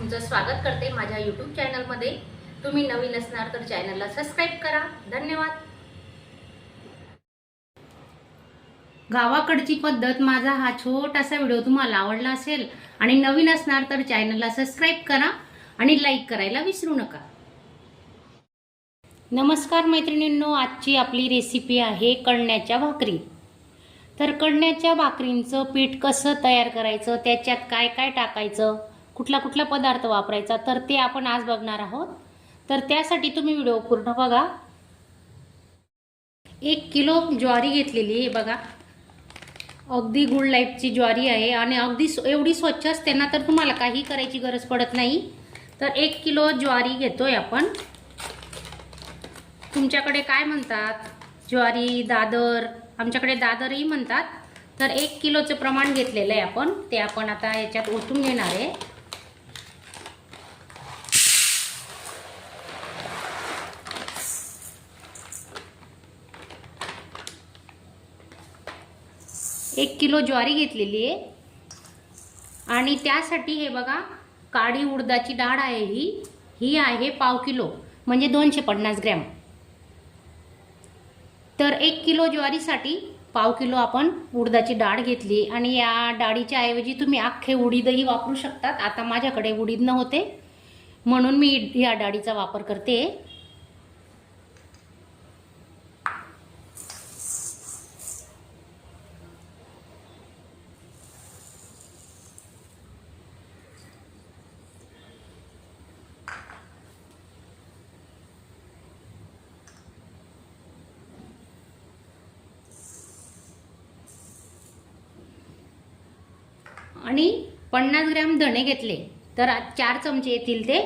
तुमचं स्वागत करते माझ्या YouTube चॅनलमध्ये। तुम्ही नवीन असणार तर चॅनलला सबस्क्राइब करा। धन्यवाद। गावाकडची पद्धत माझा हा छोटासा व्हिडिओ तुम्हाला आवडला असेल आणि नवीन असणार तर चॅनलला सबस्क्राइब करा आणि लाईक करायला विसरू नका। नमस्कार मैत्रिणींनो, आजची आपली रेसिपी आहे कणण्याच्या भाकरी। तर कणण्याच्या भाकरींचं पीठ कसं तयार करायचं, त्याच्यात काय काय टाकायचं, कुठला कुठला पदार्थ वापरायचा, तर ते आपण आज बघणार आहोत। तर त्यासाठी तुम्ही व्हिडिओ पूर्ण बघा। 1 किलो ज्वारी घेतलेली आहे बघा, अगदी गुड लाईफची ज्वारी आहे आणि अगदी एवढी स्वच्छ असते ना, तर तुम्हाला काही करायची गरज पडत नाही। तर 1 किलो ज्वारी घेतोय आपण। तुमच्याकडे काय म्हणतात, ज्वारी, दादर, आमच्याकडे दादरही म्हणतात। तर 1 किलोचं प्रमाण घेतलेलं आहे आपण, ते आपण आता याच्यात ओतून घेणार आहे। एक किलो ज्वारी घेतलेली आहे आणि त्यासाठी हे बघा काळी उडदाची डाळ आहे, ही आहे पाव किलो, म्हणजे 250 ग्रॅम। तर 1 किलो ज्वारीसाठी पाव किलो आपण उडदाची डाळ घेतली आणि या डाळीच्या ऐवजी तुम्ही अख्खे उडीदही वापरू शकतात। आता माझ्याकडे उडीद नव्हते म्हणून मी या डाळीचा वापर करते। आणि 50 ग्रॅम धणे घेतले, तर 4 चमचे येतील ते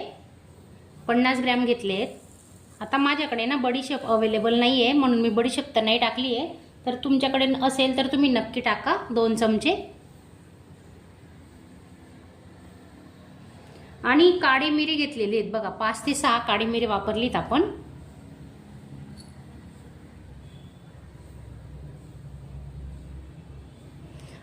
50 ग्रॅम घेतलेत। आता माझ्याकडे ना बडीशेप अवेलेबल नाही आहे म्हणून मी बडीशेप तर नाही टाकली आहे, तर तुमच्याकडे असेल तर तुम्ही नक्की टाका 2 चमचे। आणि काळी मिरी घेतलेली आहेत बघा, 5 ते 6 काळी मिरी वापरलीत आपण।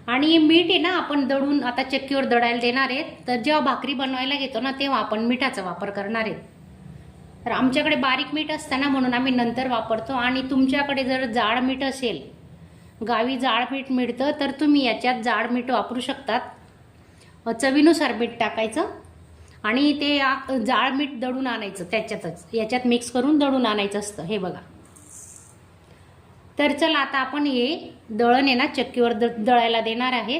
आणि मीठ आहे ना, आपण दळून आता चक्कीवर दळायला देणार आहेत, तर जेव्हा भाकरी बनवायला घेतो ना तेव्हा आपण मिठाचा वापर करणार आहेत। तर आमच्याकडे बारीक मीठ असतं ना म्हणून आम्ही नंतर वापरतो। आणि तुमच्याकडे जर जाड मीठ असेल, गावी जाड मीठ मिळतं, तर तुम्ही याच्यात जाड मीठ वापरू शकतात। चवीनुसार मीठ टाकायचं आणि ते जाड मीठ दळून आणायचं, त्याच्यातच याच्यात मिक्स करून दळून आणायचं असतं, हे बघा। तर चला आता आपण हे दळण आहे ना चक्कीवर दळायला देणार आहे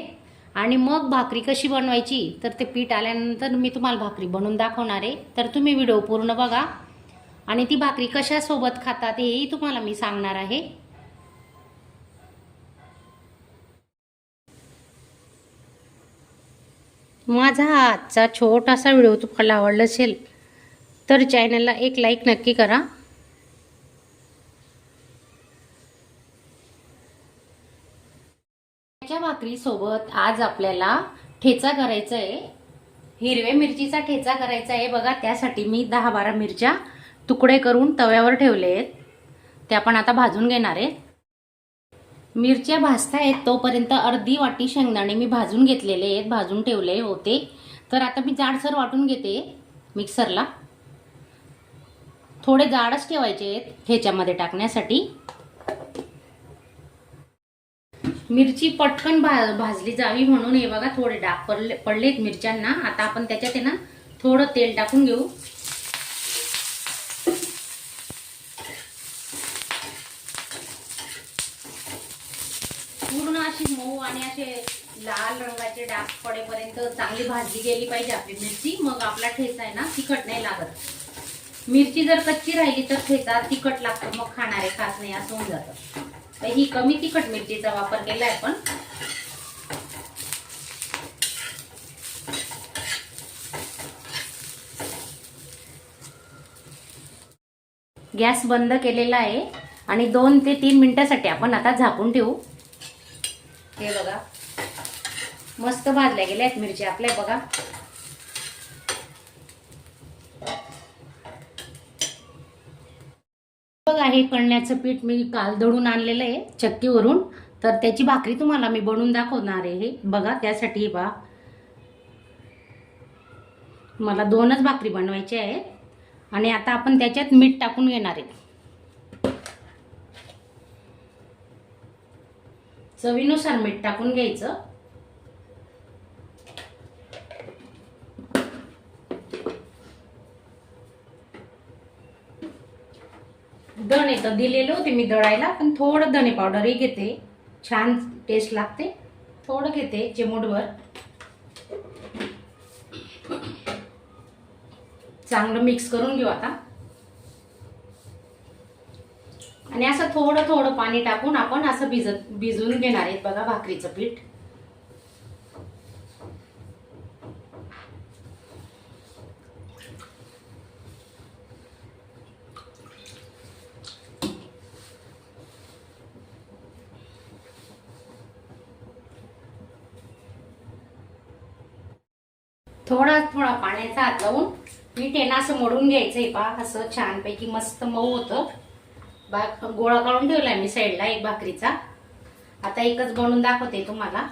आणि मग भाकरी कशी बनवायची, तर ते पीठ आल्यानंतर मी तुम्हाला भाकरी बनवून दाखवणार आहे। तर तुम्ही व्हिडिओ पूर्ण बघा आणि ती भाकरी कशासोबत खातात हेही तुम्हाला मी सांगणार आहे। माझा हा आजचा छोटासा व्हिडिओ तुम्हाला आवडला असेल तर चॅनलला एक लाईक नक्की करा। भाकरी सोबत आज आपल्याला ठेचा करायचा आहे, हिरव्या मिरचीचा ठेचा करायचा आहे बघा। त्यासाठी मी 10-12 मिरच्या तुकडे करून तव्यावर ठेवले आहेत, ते आपण आता भाजून घेणार आहे। मिरच्या भाजतायत तोपर्यंत अर्धी वाटी शेंगदाणे मी भाजून घेतलेले आहेत, भाजून ठेवले होते। तर आता मी जाडसर वाटून घेते मिक्सरला, थोडे जाडच ठेवायचे आहेत ठेच्यामध्ये टाकण्यासाठी। मिरची पटकन भाजली जावी म्हणून हे बघा थोडे डाग पडलेत मिरच्यांना। आता आपण त्याच्यात आहे ना थोडं तेल टाकून घेऊ। पूर्ण अशी मऊ आणि असे लाल रंगाचे डाग पडेपर्यंत चांगली भाजली गेली पाहिजे आपली मिरची, मग आपला ठेचा आहे ना तिखट नाही लागत। मिरची जर कच्ची राहिली तर ठेचा तिखट लागतो, मग खाणारे खात नाही असं होऊन जातं। तर ही कमी तिखट मिरचीचा वापर केलाय आपण। गॅस बंद केलेला आहे आणि 2 ते 3 मिनिटांसाठी आपण आता झाकून ठेवू। हे बघा मस्त भाजल्या गेल्या आहेत मिरच्या आपल्या बघा। बघा हे कणण्याचं पीठ मी काल दळून आणलेलं आहे चक्कीवरून, तर त्याची भाकरी तुम्हाला मी बनवून दाखवणार आहे। हे बघा त्यासाठी बघा मला 2च भाकरी बनवायची आहेत आणि आता आपण त्याच्यात मीठ टाकून घेणार आहे. चवीनुसार मीठ टाकून घ्यायचं. धणे तर दिलेले होते मी दळायला, पण थोडं धणे पावडरही घेते, छान टेस्ट लागते. थोडं घेते चिमूटभर. चांगलं मिक्स करून घेऊ आता. आणि असं थोडं थोडं पाणी टाकून आपण असं भिजवून घेणार आहेत बघा भाकरीचं पीठ. थोडा थोडा पाण्याचा हात लावून पीठ आहे ना असं मळून घ्यायचंय पहा. असं छानपैकी मस्त मऊ होतं. गोळा काढून ठेवलाय मी साईडला एक भाकरीचा. आता एकच बनवून दाखवते तुम्हाला.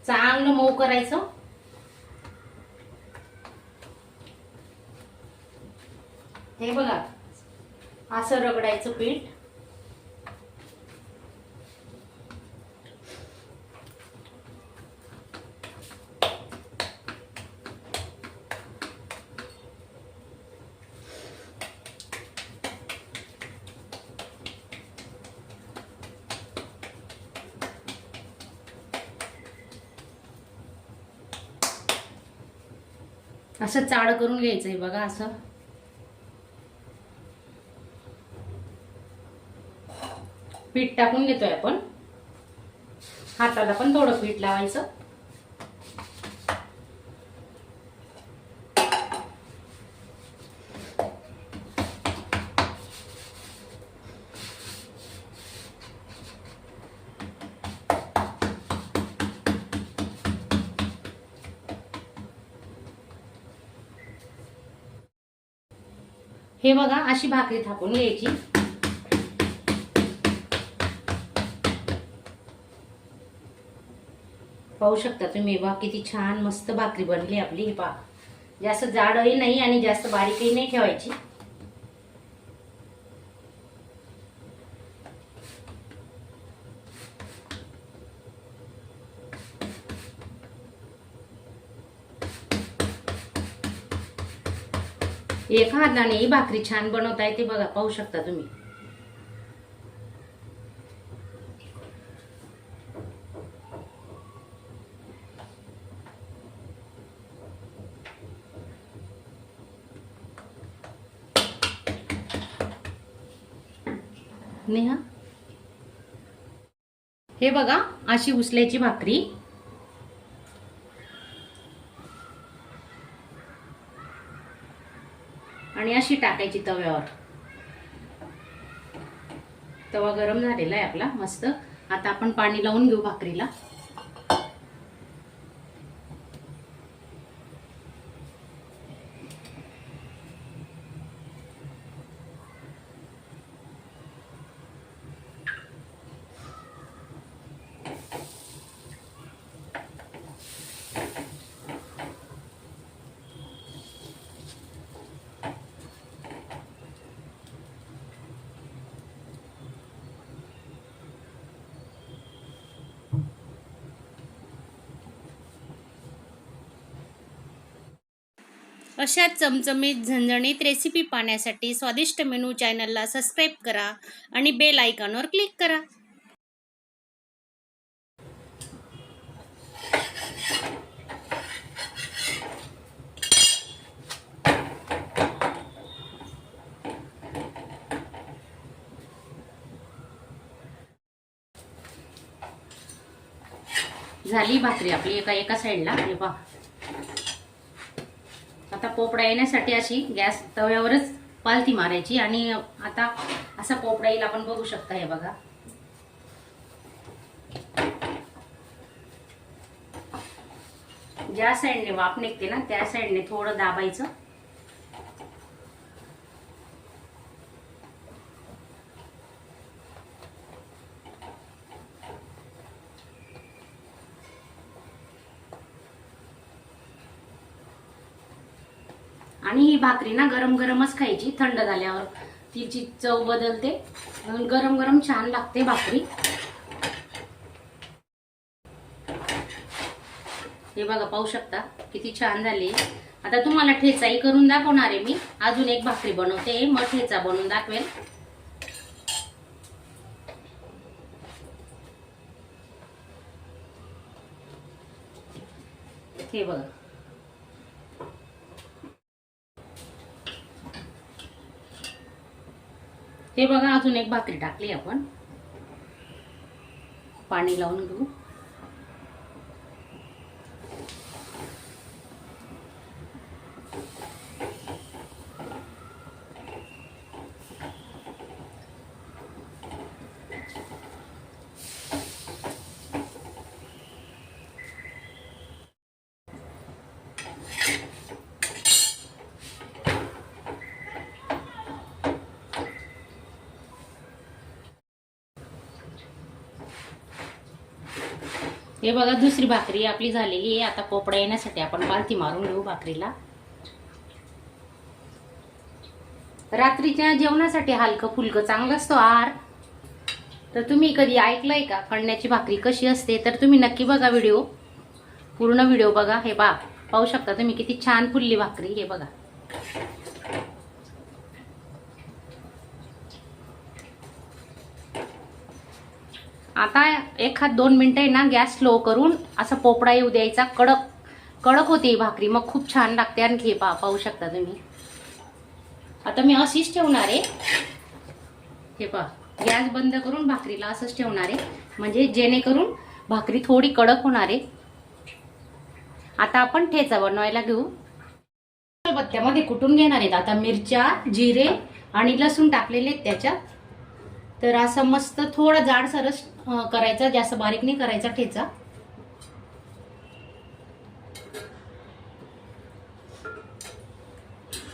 चांगलं मऊ करायचं. हे बघा असं रगडायचं पीठ. असं चाळ करून घ्यायचंय बघा. असं पीठ टाकून घेतोय आपण. हाताला पण थोडं पीठ लावायचं. हे बघा अशी भाकरी थापून घ्यायची. पाहू शकता तुम्ही बघा किती छान मस्त भाकरी बनली आपली. हे पहा जास्त जाडही नाही आणि जास्त बारीकही नाही ठेवायची. एका हाताने ही भाकरी छान बनवता येते बघा. पाहू शकता तुम्ही. नेहा हे बघा अशी उचल्याची भाकरी. आणि अशी टाकायची तव्यावर. तवा गरम झालेला आहे आपला मस्त. आता आपण पाणी लावून घेऊ भाकरीला. अशाच चमचमीत झणझणीत रेसिपी पाहण्यासाठी स्वादिष्ट मेनू चॅनलला सबस्क्राईब करा आणि बेल आयकॉनवर क्लिक करा. झाली भाकरी आपली एका साईडला. हे पहा आता पोपडा येण्यासाठी अशी गॅस तव्यावरच पालथी मारायची आणि आता असा पोपडा येईल आपण बघू शकता. हे बघा ज्या साईडने वाफ निघते ना त्या साईडने थोडं दाबायचं. आणि ही भाकरी ना गरम गरमच खायची, थंड झाल्यावर तिची चव बदलते. गरम गरम छान लागते भाकरी. हे बघा, पाहू शकता किती छान झाली. आता तुम्हाला ठेचाही करून दाखवणार आहे मी. अजून एक भाकरी बनवते, मग ठेचा बनवून दाखवेल. हे बघा, हे बघा, अजून एक भाकरी टाकली आपण. पाणी लावून घेऊ. हे बघा, दुसरी भाकरी आपली झालेली आहे. आता पोपडा येण्यासाठी आपण पालथी मारून घेऊ भाकरीला. रात्रीच्या जेवणासाठी हलकं फुलकं चांगलं असतो आहार. तर तुम्ही कधी ऐकलंय का कणण्याची भाकरी कशी असते? तर तुम्ही नक्की बघा व्हिडिओ, पूर्ण व्हिडिओ बघा. हे पाहू शकता तुम्ही किती छान फुलली भाकरी. हे बघा, आता 1-2 मिनिटं आहे ना गॅस स्लो करून असा पोपडा येऊ द्यायचा. कडक कडक होते ही भाकरी, मग खूप छान लागते. आणखी पाहू शकता तुम्ही. आता मी अशीच ठेवणार आहे. हे पहा, गॅस बंद करून भाकरीला असंच ठेवणार आहे, म्हणजे जेणेकरून भाकरी थोडी कडक होणार आहे. आता आपण ठेचा बनवायला घेऊ. बत्त्यामध्ये कुटून घेणार आहेत आता मिरच्या, जिरे आणि लसूण टाकलेले आहेत त्याच्यात. तर असं मस्त थोडं जाडसरच करायचा, जास्त बारीक नाही करायचा ठेचा.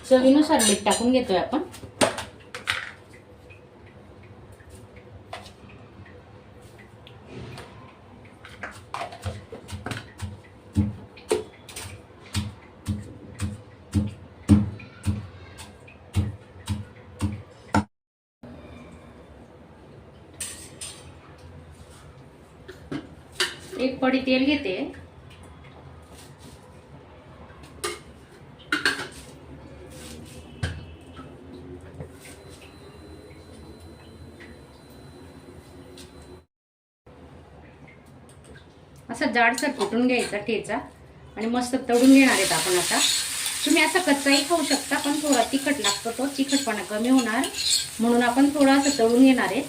चवीनुसार मीठ टाकून घेतोय आपण. एक पडी तेल घेते. असं जाडसर कुटून घ्यायचा ठेचा आणि मस्त तळून घेणार आहेत आपण. आता तुम्ही असं कच्चाही खाऊ शकता, पण थोडा तिखट लागतो, तो तिखटपणा कमी होणार म्हणून आपण थोडं असं तळून घेणार आहे.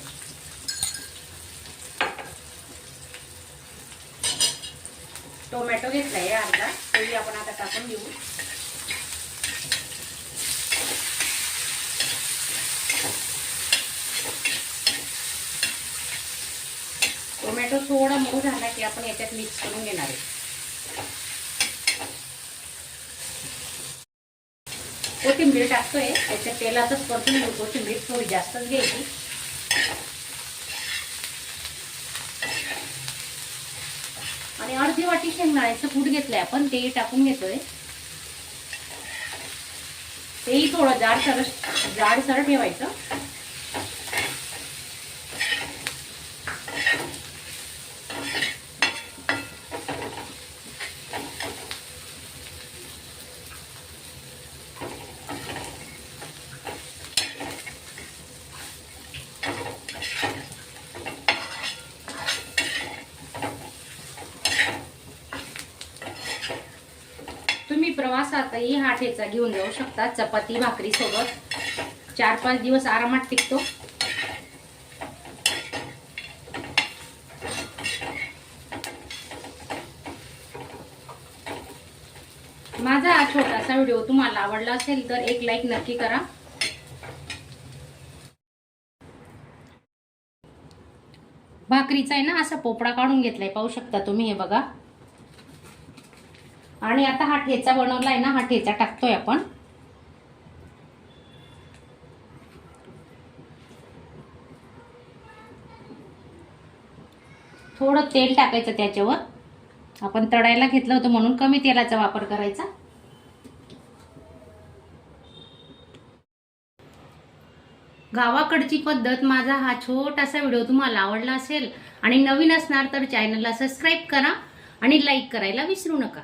टोमॅटो घेतलाय अर्धा, तोही आपण आता टाकून घेऊ. टोमॅटो थोडा मऊ झाला की आपण याच्यात मिक्स करून घेणार आहे. कोथिंबीर टाकतोय, त्याच्या तेलातच परतून घेऊ. कोथिंबीर थोडी जास्तच घ्यायची. आणि अर्धी वाटी शेंगदाण्याचं कूट घेतलंय आपण, तेही टाकून घेतोय. तेही थोडं जाडसर ठेवायचं. तुम्ही प्रवासातही हा ठेचा घेऊन जाऊ शकता. चपाती भाकरी सोबत 4-5 दिवस आरामात टिकतो. माझा हा छोटासा व्हिडिओ तुम्हाला आवडला असेल तर एक लाईक नक्की करा. भाकरीचा आहे ना असा पोपडा काढून घेतलाय, पाहू शकता तुम्ही. हे बघा. आणि आता हा ठेचा बनवलाय ना, हा ठेचा टाकतोय आपण. थोडं तेल टाकायचं त्याच्यावर. आपण तळायला घेतलं होतं म्हणून कमी तेलाचा वापर करायचा. गावाकडची पद्धत माझा हा छोटासा व्हिडिओ तुम्हाला आवडला असेल आणि नवीन असणार तर चॅनलला सबस्क्राईब करा आणि लाईक करायला विसरू नका.